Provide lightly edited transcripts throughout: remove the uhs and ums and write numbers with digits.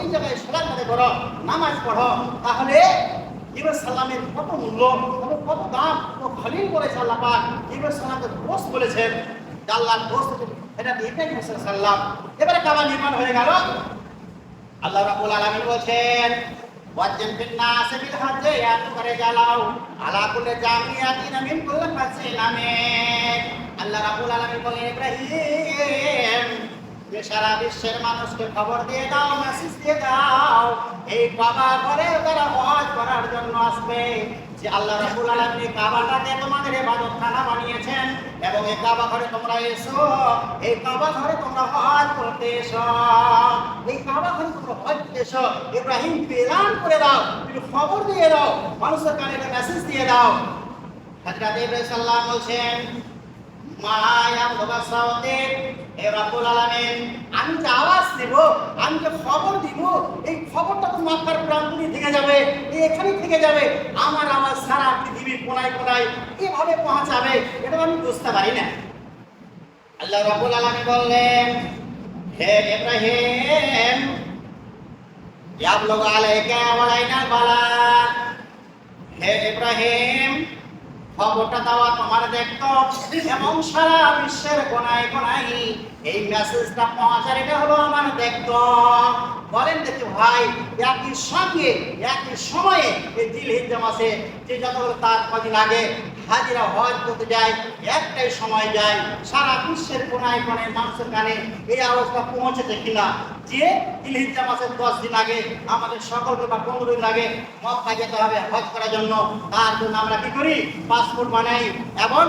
ওই জায়গায় সলাৎ আদায় করো, নামাজ পড়ো, তাহলে ইব্রাহিম সাল্লামের কত মূল্য এবং কত দাম ও খলিল বলেছে আল্লাহ পাক। ইব্রাহিম সাল্লামকে দোস্ত বলেছেন, আল্লাহর দোস্ত এটা ইব্রাহিম সাল্লাম। এবারে কাবা নির্মাণ হয়ে গেল। আল্লাহ রাব্বুল আলামিন বলেন ওয়াজ্জান ফিন্নাসি বিল হজ্জি ইয়াতুকা রিজালাও আলা কুল্লি জামিয়াতিন মিন কুল্লি ফাসিল আমিন। আল্লাহ রাব্বুল আলামিন বলেন ইব্রাহিম যে সারা বিশ্বের মানুষকে খবর দিয়ে দাও, মেসেজ দিয়ে দাও, এই কাবা ঘরে তারা হজ করার জন্য আসবে। যে আল্লাহ রাব্বুল আলামিন কাবাটাকে তোমাদের ইবাদতখানা বানিয়েছেন এবং এই কাবা ঘরে তোমরা এসো, এই কাবা ঘরে তোমরা হজ করতে এসো, এই কাবা ঘরে তোমরা হজ করতে এসো। ইব্রাহিম এলান করে দাও, তুমি খবর দিয়ে দাও, মানুষের কানে মেসেজ দিয়ে দাও। হযরত ইব্রাহিম সাল্লাল্লাহু বলছেন মায়াম বাসাউতে এ রাব্বুল আলামিন, আমি যে আওয়াজ দেব, আমি যে খবর দিব, এই খবরটা তো মক্কার প্রান্তরে থেকে যাবে, এখানে থেকে যাবে, আমার আওয়াজ সারা পৃথিবীর কোনায় কোনায় কিভাবে পৌঁছাবে এটা আমি বুঝতে পারি না। আল্লাহ রাব্বুল আলামিন বললেন হে ইব্রাহিম ইয়াবলুগু আলাইকা ওয়া লাইনাল বালা, হে ইব্রাহিম খবরটা দেওয়া তোমার দেখতো এবং সারা বিশ্বের কোনায় কোনায় এই মেসেজটা পৌঁছার এটা হলো আমার দেখতো। বলেন দেখি ভাই, একই সঙ্গে একই সময়ে এই জিলহিজ্জা মাসে যে যতগুলো তার কদিন আগে হাজিরা হজ করতে যায়, একটাই সময় যায়, সারা বিশ্বের কোনায় কোনায় মানুষের কানে এই অবস্থা পৌঁছেছে কিনা যে জিলহিজ্জা মাসের 10 দিন আগে আমাদের সকলকে বা 15 দিন আগে মক্কা যেতে হবে হজ করার জন্য। তার জন্য আমরা কি করি, পাসপোর্ট বানাই এবং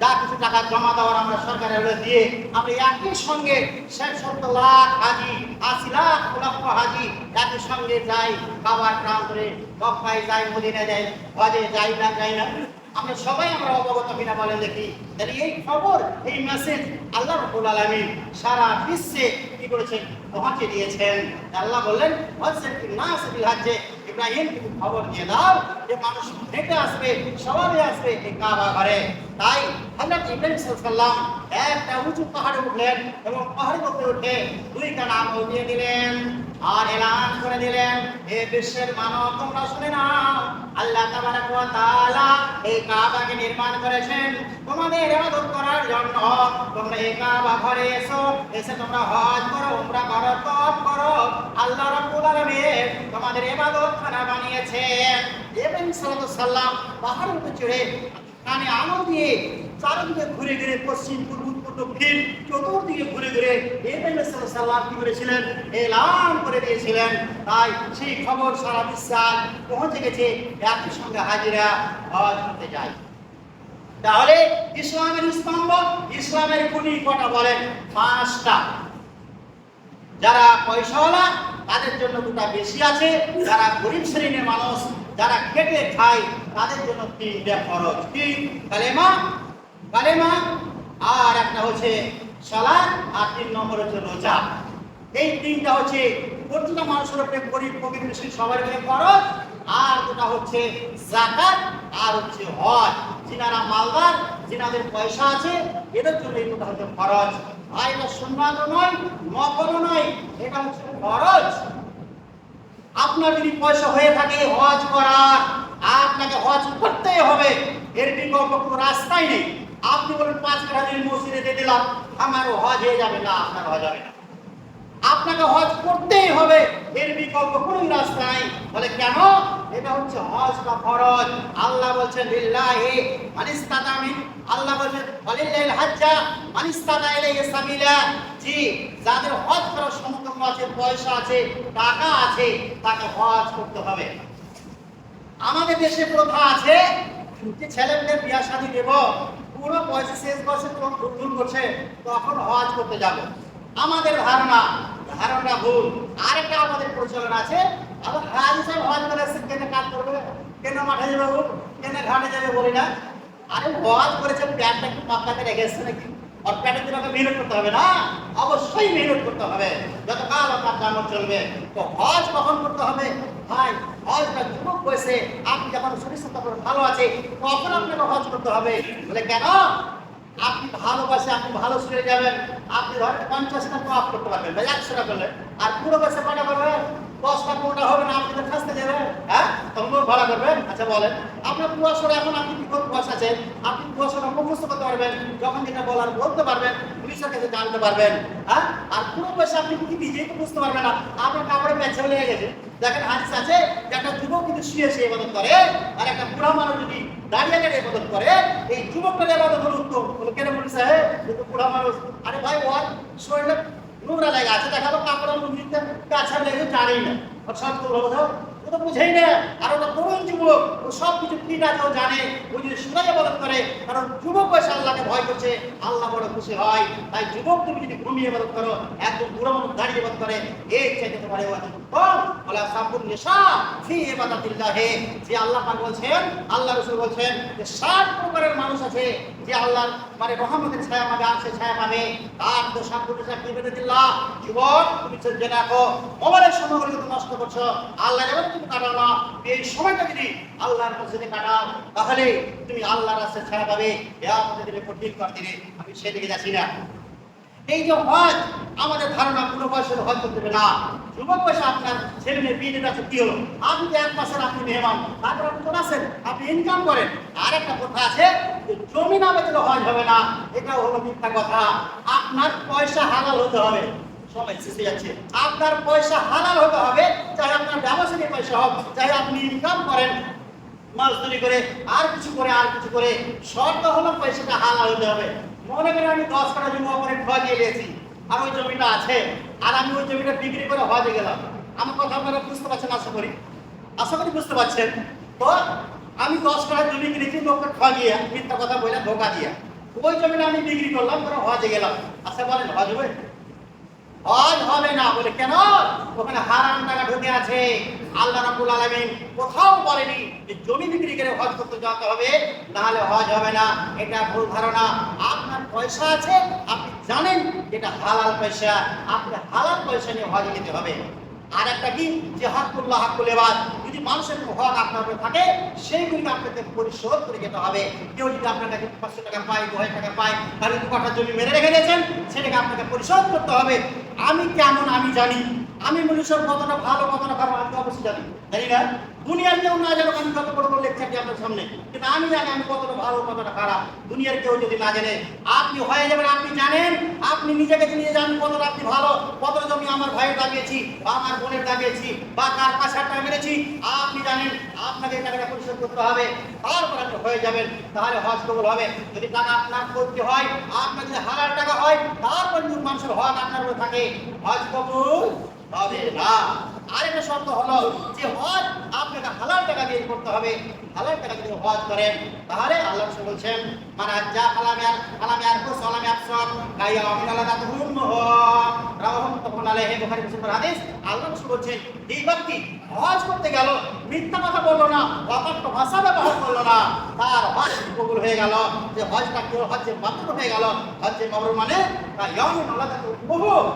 যা কিছু টাকা জমা দেওয়ার আমরা সরকারের দিয়ে আমরা একই সঙ্গে 70 লাখ হাজি, 80 লাখ লক্ষ হাজি একই সঙ্গে যাই, কাবার প্রান্তরে মক্কায় যাই, মদিনায় যাই, হজে যাই না যাই না আমরা সবাই আমরা অবগত কিনা বলেন দেখি। তাহলে এই খবর, এই মেসেজ আল্লাহ রাব্বুল আলামিন সারা বিশ্বে কি করেছেন, পৌঁছে দিয়েছেন। আল্লাহ বললেন ওয়াজ্জান ফিন্নাসি বিল হজ্জি, ইব্রাহিম তুমি খবর দিয়ে দাও যে মানুষ হেঁটে আসবে, সবাই আসবে এই কাবা ঘরে। তাই হযরত ইব্রাহিম সাল্লাল্লাহু একটা উঁচু পাহাড়ে উঠলেন এবং পাহাড়ের উপরে উঠে 2টা নাম দিয়ে দিলেন আর এলান করে দিলেন হে বিশ্বের মানব তোমরা শুনে নাও, আল্লাহ তাবারাক ওয়া তাআলা এই কাবাকে নির্মাণ করেছেন তোমাদের ইবাদত করার জন্য। তোমরা এই কাবা ঘরে এসো, এসে তোমরা হজ করো, উমরা করো, তওয়াফ করো। আল্লাহ রাব্বুল আলামিন তোমাদের ইবাদতখানা বানিয়েছেন। ইব্রাহিম সাল্লাম পাহাড়ের উপরে চড়ে কানে আলো দিয়ে চারদিকে ঘুরে ঘুরে পশ্চিম পূর্ব উত্তর দক্ষিণ চতুর্দিকে ঘুরে ঘুরে ইব্রাহিম সাল্লাম কি করেছিলেন, এলান করে দিয়েছিলেন। তাই সেই খবর সারা বিশ্বে পৌঁছে গেছে, একই সঙ্গে হাজিরা হজ করতে যায়। তাহলে ইসলামের স্তম্ভ, ইসলামের খুঁটি কটা বলেন? 5টা। যারা পয়সাওয়ালা তাদের জন্য 2টা বেশি আছে, যারা গরিব শ্রেণীর মানুষ যারা খেটে খায় তাদের জন্য 3টা ফরজ। কি? কালেমা, কালেমা, আর একটা হচ্ছে সালাত, আর 3 নম্বর হচ্ছে রোজা। এই 3টা হচ্ছে প্রতিটা মানুষের উপরে, গরিব ফকির মিসকিন সবার উপরে ফরজ। আর 2টা হচ্ছে যাকাত আর হচ্ছে হজ। যিনারা মালদার, যিনাদের পয়সা আছে এদের জন্য এই 2টা হচ্ছে ফরজ। আর এটা সুন্নাতও নয়, নফলও নয়, এটা হচ্ছে ফরজ। আপনার যদি পয়সা হয়ে থাকে হজ করার, আপনাকে হজ করতেই হবে, এর বিকল্প কোনো রাস্তাই নেই। আপনি বলেন 5 টাকা দিন মসজিদে দিয়ে দিলাম, আমার হজ হয়ে যাবে না, আপনার হজ হবে না। আপনাকে হজ করতেই হবে, এর বিকল্প কোনো রাস্তা নাই। বলে কেন? এটা হচ্ছে হজটা ফরজ। আল্লাহ বলছেন লিল্লাহি মানিস্তাতা মিন, আল্লাহ বলছেন ওয়ালিল্লাহিল হাজ্জা মানিস্তাতা ইলাইহি সাবিলা। জি, যাদের হজ করার সমর্থ আছে, পয়সা আছে, টাকা আছে, তাকে হজ করতে হবে। আমাদের দেশে প্রথা আছে যে ছেলেমেয়েদের বিয়া শাদী দেব, পুরো পয়সা শেষ বছর ভুল করছে তখন হজ করতে যাব। আমাদের ধারণা ভুল। আরেকটা আমাদের প্রচলন আছে, আবার হাজি সাহেব হজ করে কেন কাজ করবে, কেন মাঠে যাবে, কেন ঘাটে যাবে বলি না। আরে হজ করেছে, প্যান্টটা একটু পাক্কাতে রেখেছে নাকি? আর প্যান্টের জন্য মেহনত করতে হবে না? অবশ্যই মেহনত করতে হবে, যতকাল আপনার জামত চলবে। তো হজ কখন করতে হবে ভাই? হজটা যুবক বয়সে, আপনি যখন শরীর স্বাস্থ্য ভালো আছে তখন আপনাকে হজ করতে হবে। বলে কেন? আপনি ভালোবাসে, আপনি ভালো শুনে যাবেন, আপনি ধরেন 50টা তওয়াফ করতে পারবেন বা 100টা করলেন, আর পুরো বয়সে কটা করবেন? ভাড়া করবেন? আচ্ছা বলেন, আপনার কুয়াশাটা এখন আপনি কি করে কুয়াশা আছেন? আপনি কুয়াশাটা মুখস্থ করতে পারবেন, যখন যেটা বলার বলতে পারবেন, পুলিশের কাছে জানতে পারবেন। হ্যাঁ, আর পুরো পয়সা আপনি কি নিজেই তো বুঝতে পারবেন না, আপনার কাপড়ে প্যাঁচে লেগে গেছে। দেখেন হাদিস আছে যে একটা যুবক কিন্তু শুয়ে শুয়ে ইবাদত করে, আর একটা বুড়া মানুষ যদি দাঁড়িয়ে দাঁড়িয়ে ইবাদত করে, এই যুবকটার ইবাদত হলো উত্তম। বলে কেন বলি সাহেব, কিন্তু বুড়া মানুষ, আরে ভাই ওর শরীরে নোংরা লেগে আছে, দেখালো কাপড়ের মধ্যে কাছা লেগে জানেই না, ওর সব তো হলো ও তো বুঝেই না। আর ওটা তরুণ যুবক, ও সব কিছু ঠিক আছে, ও জানে, ও যদি সুরাই ইবাদত করে, কারণ যুবক বয়সে আল্লাহকে ভয় করছে, আল্লাহ বড় খুশি হয়। তাই যুবক তুমি যদি ঘুমিয়ে ইবাদত করো, একদম বুড়ো মানুষ দাঁড়িয়ে ইবাদত করে, এর চাইতে তোমার ইবাদত কম। ওয়ালা সাবুন নিসা ফি ইবাদাতিল্লাহ, যে আল্লাহ পাক বলছেন, আল্লাহ রাসূল বলছেন যে 7 প্রকারের মানুষ আছে যে আল্লাহর মানে রহমতের ছায়া পাবে, আর সে ছায়া পাবে। তার তো সাবুন নিসা ফি ইবাদাতিল্লাহ। যুবক তুমি জেনে রাখো, মোবাইলের সময়গুলো তুমি নষ্ট করছো, আল্লাহর ইবাদত তুমি কাটাও না। এই সময়টা যদি আল্লাহর কাছে কাটাও, তাহলে তুমি আল্লাহর রাস্তায় ছায়া পাবে। কিয়ামতের দিনে কঠিন দিনে। আমি সেদিকে যাচ্ছি না। এই যে হজ, আমাদের ধারণা পুরো বয়সের হজ করতে হবে না। যুবক বয়সে আপনার ছেলে মেয়ে বিয়ে দিতে আছে, কি হলো? আপনি তো 1 মাসের আপনি মেহমান, তারপর আপনি কোন আছেন, আপনি ইনকাম করেন। আর একটা কথা আছে যে জমি না বেচলে হজ হবে না, এটাও হলো মিথ্যা কথা। আপনার পয়সা হালাল হতে হবে। সবাই শেষে যাচ্ছে, আপনার পয়সা হালাল হতে হবে, চাই আপনার ব্যবসায়ী পয়সা হোক, চাই আপনি ইনকাম করেন মাছদুরি করে, আর কিছু করে, শর্ত হলো পয়সাটা হালাল হতে হবে। মনে করেন আমি 10 কাঠা জমি অপরে হজে গিয়েছি, আর ওই জমিটা আছে, আর আমি ওই জমিটা বিক্রি করে হজে গেলাম। আমার কথা আপনারা বুঝতে পারছেন? আশা করি বুঝতে পারছেন। তো আমি 10 কাঠা জমি কিনেছি লোকের ঠগিয়ে, মিথ্যা কথা বলে, ধোকা দিয়ে ওই জমিটা আমি বিক্রি করলাম, করে হজে গেলাম। আচ্ছা বলেন হজ হবে? হজ হবে না। বলে কেন? ওখানে হারাম টাকা ঢুকে আছে। আল্লাহ রাব্বুল আলামিন কোথাও বলেনি যে জমি বিক্রি করে হজ করতে যেতে হবে, নাহলে হজ হবে না। এটা ভুল ধারণা। আপনার পয়সা আছে, আপনি জানেন এটা হালাল পয়সা, আপনি হালাল পয়সা নিয়ে হজ যেতে হবে। আর একটা কি, যে হাক্কুল্লাহ হাক্কুল ইবাদ, যদি মানুষের হক আপনার উপরে থাকে, সেইগুলিকে আপনাকে পরিশোধ করে যেতে হবে। কেউ যদি আপনার কাছে 500 টাকা পায়, 2000 টাকা পায়, তাহলে 2 কাঠা জমি মেরে রেখে দিয়েছেন, সেটাকে আপনাকে পরিশোধ করতে হবে। আমি কেমন আমি জানি, আমি মানুষের কতটা ভালো কতটা খারাপ আমি অবশ্যই জানি না? দুনিয়ার কেউ না জানো আমি কত বড় বড় লেকচার দিই আপনার সামনে, কিন্তু আমি জানি আমি কতটা ভালো কতটা খারাপ। দুনিয়ার কেউ যদি না জানে, আপনি হয়ে যাবেন, আপনি জানেন, আপনি নিজেকে নিয়ে জানেন কতটা আপনি ভালো, কতটা জমি আমার ভাইয়ের দাবিয়েছি বা আমার বোনের দাবিয়েছি বা কার কাছে টাকা মেরেছি, আপনি জানেন। আপনাকে টাকাটা পরিশোধ করতে হবে, তারপর আপনি হয়ে যাবেন, তাহলে হজ কবুল হবে। যদি টাকা আপনার করতে হয়, আপনার যদি হালাল টাকা হয়, তারপর যদি মানুষের হক আপনার উপরে থাকে, হজ কবুল হবে না। আরেকটা শর্ত হলো যে হজ আপনাকে হালাল টাকা দিয়ে করতে হবে। হালাল টাকা দিয়ে হজ করেন, তাহলে আল্লাহ রাসূল বলেছেন, মান হাজ্জা ফালাম ইয়ারফুস ওয়া লাম ইয়াফসুক কাইয়া মিনালাদাতুহুম রাওয়াহু মুত্তাফাকুন আলাইহি, বুখারী মুসলিমের হাদিস। আল্লাহ রাসূল বলেছেন, এই ব্যক্তি হজ করতে গেল, মিথ্যা কথা বললো না, অকথ্য ভাষা ব্যবহার করলো না, তার হজ কবুল হয়ে গেল। যে হজটা কি হজ্জে মাবরুর হয়ে গেল। হজ্জে মাবরুর মানে কাইয়া মিনালাদাতুহুম,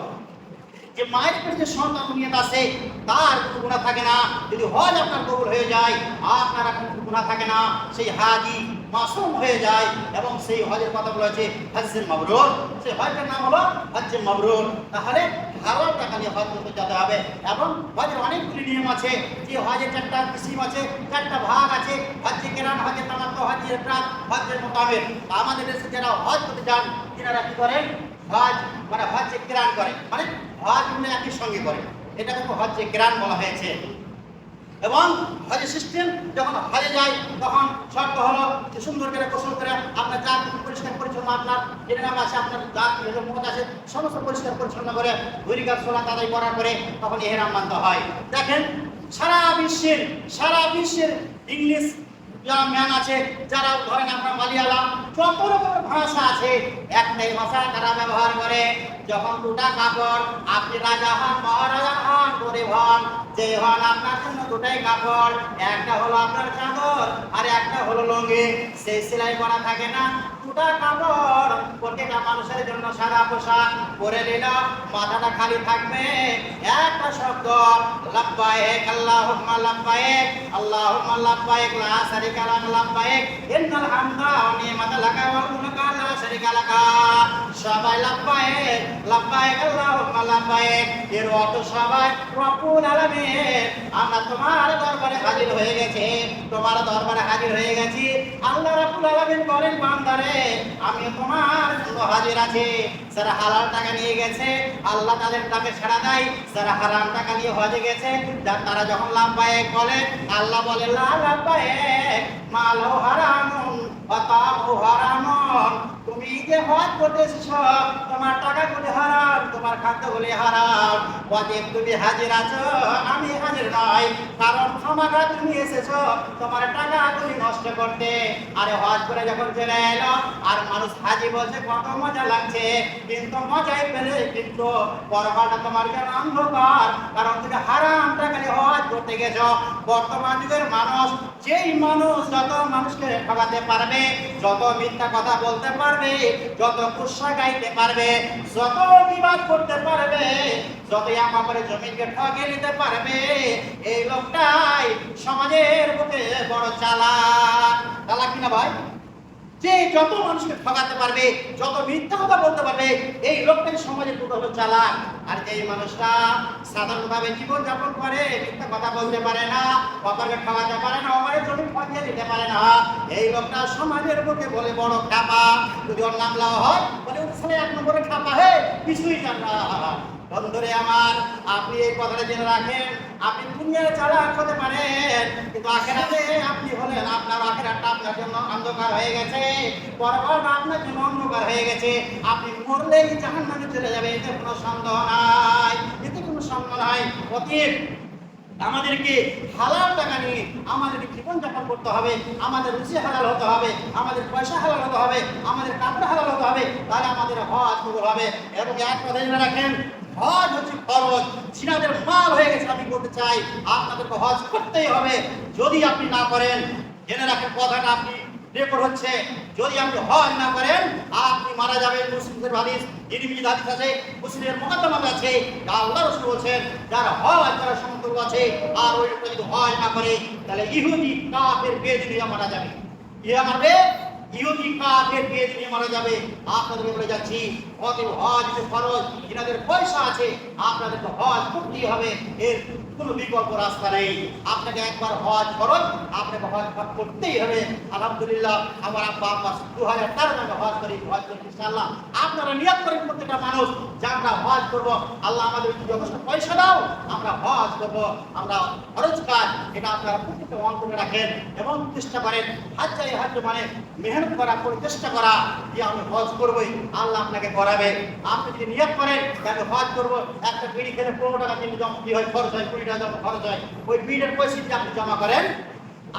যে মায়ের পেটে যে সন্তান নিয়ে আসে তার কোনো গুনাহ থাকে না। যদি হজ আপনার কবুল হয়ে যায়, আপনার কোনো গুনাহ থাকে না, সেই হাজি মাসুম হয়ে যায়। এবং সেই হজের কথা বলা হয়েছে হজ্জে মাবরুর, সেই হজের নাম হলো হজ্জে মাবরুর। তাহলে হালাল টাকা নিয়ে হজ করতে যেতে হবে। এবং হজের অনেকগুলি নিয়ম আছে, যে হজের 4টা কিসিম আছে, 4টা ভাগ আছে, হজ্জে কেরান, হজ্জে তামাত্তু, হজ্জে ইফরাদ, হজ্জে মুতামির। আমাদের দেশে যারা হজ করতে যান, তিনারা কি করেন? হজ মানে হজ্জে কিরান করে, মানে হজ মানে একই সঙ্গে করে, এটাকে হজ্জে কিরান বলা হয়েছে। এবং হজের সিস্টেম, যখন হজে যায় তখন শর্ত হলো যে সুন্দর করে গোসল করে আপনার যা পরিষ্কার পরিচ্ছন্ন, আপনার যেটা নাম আছে, আপনার যা মত আছে, সমস্ত পরিষ্কার পরিচ্ছন্ন করে ভূরিকার সোলা তাদাই করার পরে তখন ইহরাম বাঁধতে হয়। দেখেন সারা বিশ্বের ইংলিশ ম্যান আছে, যারা ধরেন আপনার মালিয়ালাম, যত রকমের ভাষা আছে, একটাই ভাষা তারা ব্যবহার করে। যখন 2টা কাপড়, আপনি রাজা হন, মহারাজা হন, গরিব হন, যে হন, আপনার জন্য 2টাই কাপড়, একটা হলো আপনার চাদর আর একটা হলো লুঙ্গি। সেই সেলাই করা থাকে না, 2টা কাপড়, প্রত্যেকটা মানুষের জন্য সাদা পোশাক পরে নিল, মাথাটা খালি থাকবে, একটা শব্দ লাব্বাইক আল্লাহুম্মা লাব্বাইক, আল্লাহুম্মা লাব্বাইক, লা শারীকা লাক লাব্বাইক, ইন্নাল হামদা ওয়া নি'মাতা লাকা ওয়াল মুলকা লা শারীকা লাকা। সবাই লাব্বাইক লাব্বাইক আল্লাহুম্মা লাব্বাইক, এর অর্থ সবাই রব্বুল আলামিন আমরা তোমার দরবারে হাজির হয়ে গেছি, তোমার দরবারে হাজির হয়ে গেছি। আল্লাহ রাব্বুল আলামিন বলেন, বান্দারে আমি তোমার জন্য হাজির আছি। যারা হালাল টাকা নিয়ে গেছে আল্লাহ তাদের টাকা ছেড়া দেয়, যারা হারাম টাকা নিয়ে হজে গেছে তারা যখন লাব্বাইক বলে আল্লাহ বলে লা লাব্বাইক মালু হারামুন ওয়া তামু হারামুন। তুমি যে হজ করতে এসেছো তোমার টাকাগুলি হারাম, তোমার খাদ্যগুলি হারাম। ওয়াজিব তুমি হাজির আছো, আমি হাজির নই, কারণ খামাখা তুমি এসেছো তোমার টাকাগুলি নষ্ট করতে। আরে হজ করে যখন চলে এলো আর মানুষ হাজি বলছে কত মজা লাগছে, কিন্তু মজাই পেলে কিন্তু পরকালটা তোমার জন্য অন্ধকার, কারণ তুমি হারাম টাকা নিয়ে হজ করতে গেছো। বর্তমান যুগের মানুষ, যেই মানুষ যত মানুষকে ঠকাতে পারবে, যত মিথ্যা কথা বলতে পারবে, যত কুৎসা গাইতে পারবে, যত বিবাদ করতে পারবে, যত আমা করে জমিকে ঠকে নিতে পারবে, এই লোকটাই সমাজের বুকে বড় চালাক। চালাক কিনা ভাই? যে যত মানুষকে ঠকাতে পারবে, যত মিথ্যা কথা বলতে পারবে, এই লোকটাই সমাজের বুকে হলো চালাক। আর যেই মানুষটা সাধারণভাবে জীবন যাপন করে, মিথ্যা কথা বলতে পারে না, অপরকে ঠকাতে পারে না, অপরের জমি ফটিয়ে দিতে পারে না, এই লোকটা সমাজের বুকে বলে বড় খাপা। যদি ওর নাম লাও হয় বলে ওর ছেলে এক নম্বরে খাপা, হে কিছুই জান না। বন্ধুরে আমার, আপনি এই কথাটা জেনে রাখেন, আপনি দুনিয়ায় চালাক হতে পারেন, কিন্তু আখিরাতে আপনি হলেন, আপনার আখিরাতটা আপনার জন্য অন্ধকার হয়ে গেছে, পরকালটা আপনার জন্য অন্ধকার হয়ে গেছে। আপনি মরলেই জাহান্নামে চলে যাবে, এতে কোনো সন্দেহ নাই, এতে কোনো সন্দেহ নাই। অতএব আমাদেরকে হালাল টাকা নিয়ে আমাদের জীবনযাপন করতে হবে, আমাদের রুচি হালাল হতে হবে, আমাদের পয়সা হালাল হতে হবে, আমাদের কাপড় হালাল হতে হবে, তাহলে আমাদের হজ কবুল হবে। এবং এক কথা জেনে রাখেন, হজ হচ্ছে ফরজ। সিনাদের মাল হয়ে গেছে, আমি বলতে চাই আপনাদেরকে হজ করতেই হবে। যদি আপনি না করেন, জেনে রাখেন কথাটা আপনি রেকর্ড হচ্ছে, যদি আপনি হজ না করেন আপনি মারা যাবেন। মুসলিমদের হাদিস, ইরমিজি হাদিস আছে, মুসলিমের মুকদ্দমা আছে, আল্লাহ রাসূল বলেছেন যারা হজ করার সমতুল্য আছে আর ওই লোকটা যদি হজ না করে তাহলে ইহুদি কাফের বেদিনিয়া মারা যাবে। ইহা মারবে, ইহুদি কাফের বেদিনিয়া মারা যাবে। আপনাদেরকে বলে যাচ্ছি, অতএব হজ যে ফরজ, যাদের পয়সা আছে আপনাদেরকে হজ করতেই হবে, এর কোনো বিকল্প রাস্তা নেই। আপনাকে একবার হজ ফরজ, আপনাকে হজ করতেই হবে। আলহামদুলিল্লাহ, আমার আব্বা আম্মা 2013 টাকা হজ করি ইনশাআল্লাহ। আপনারা নিয়ত করেন প্রত্যেকটা মানুষ যে আমরা হজ করবো, আল্লাহ আমাদের যথেষ্ট পয়সা দাও, আমরা হজ করবো, আমরা খরচ কাজ, এটা আপনারা প্রত্যেকটা অন্তরে রাখেন এবং চেষ্টা করেন। হাজ মানে মেহনত করা, করে চেষ্টা করা যে আমি হজ করবোই, আল্লাহ আপনাকে করাবে। আপনি যদি নিয়ত করেন আমি হজ করবো, একটা বিড়ি খেলে 15 টাকা কিন্তু কি হয়, খরচ হয়, 20 টাকা খরচ হয়, ওই বিড়ির পয়সা যদি আপনি জমা করেন,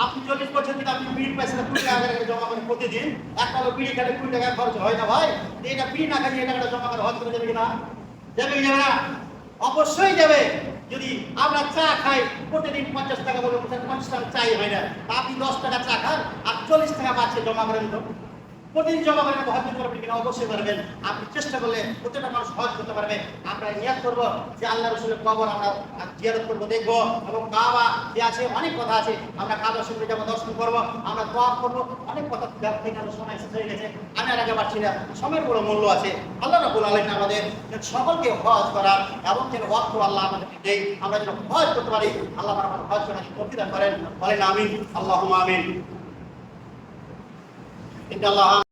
আপনি 40 বছর যদি আপনি বিড়ির পয়সাটা 20 টাকা করে জমা করেন প্রতিদিন, একটা বিড়ি খেলে 20 টাকা খরচ হয় না ভাই? এটা বিড়ি না খাইয়ে টাকাটা জমা করে হজ করে যাবে কিনা? যাবে কি যাবে না? অবশ্যই যাবে। যদি আমরা চা খাই প্রতিদিন 50 টাকা বলে 50 টাকা চাই হয় না, আপনি 10 টাকা চা খান আর 40 টাকা বাঁচে জমা করেন, তো প্রতিদিন জমা করেন হজ করবেন কিনা? অবশ্যই পারবেন। আপনি চেষ্টা করলে প্রত্যেকটা মানুষ হজ করতে পারবে। আমরা নিয়ত করবো যে আল্লাহ রসুলের কবর আমরা জিয়ারত করবো, দেখবো, এবং কাবা যে আছে অনেক কথা আছে, আমরা কাবা শরীফে যাবো, দর্শন করবো, আমরা দোয়া করবো, অনেক কথা সময় শেষ হয়ে গেছে, আমি আর আগে পারছি না, সময়ের বড় মূল্য আছে। আল্লাহ রাব্বুল আলামিন আমাদের সকলকে হজ করার এবং যেন অর্থ আল্লাহ আমাদেরকে দেয়, আমরা যেন হজ করতে পারি, আল্লাহ আমাদের হজ করার তৌফিক দান করেন। বলেন আমিন, আল্লাহুম্মা আমিন। ইনশাআল্লাহ।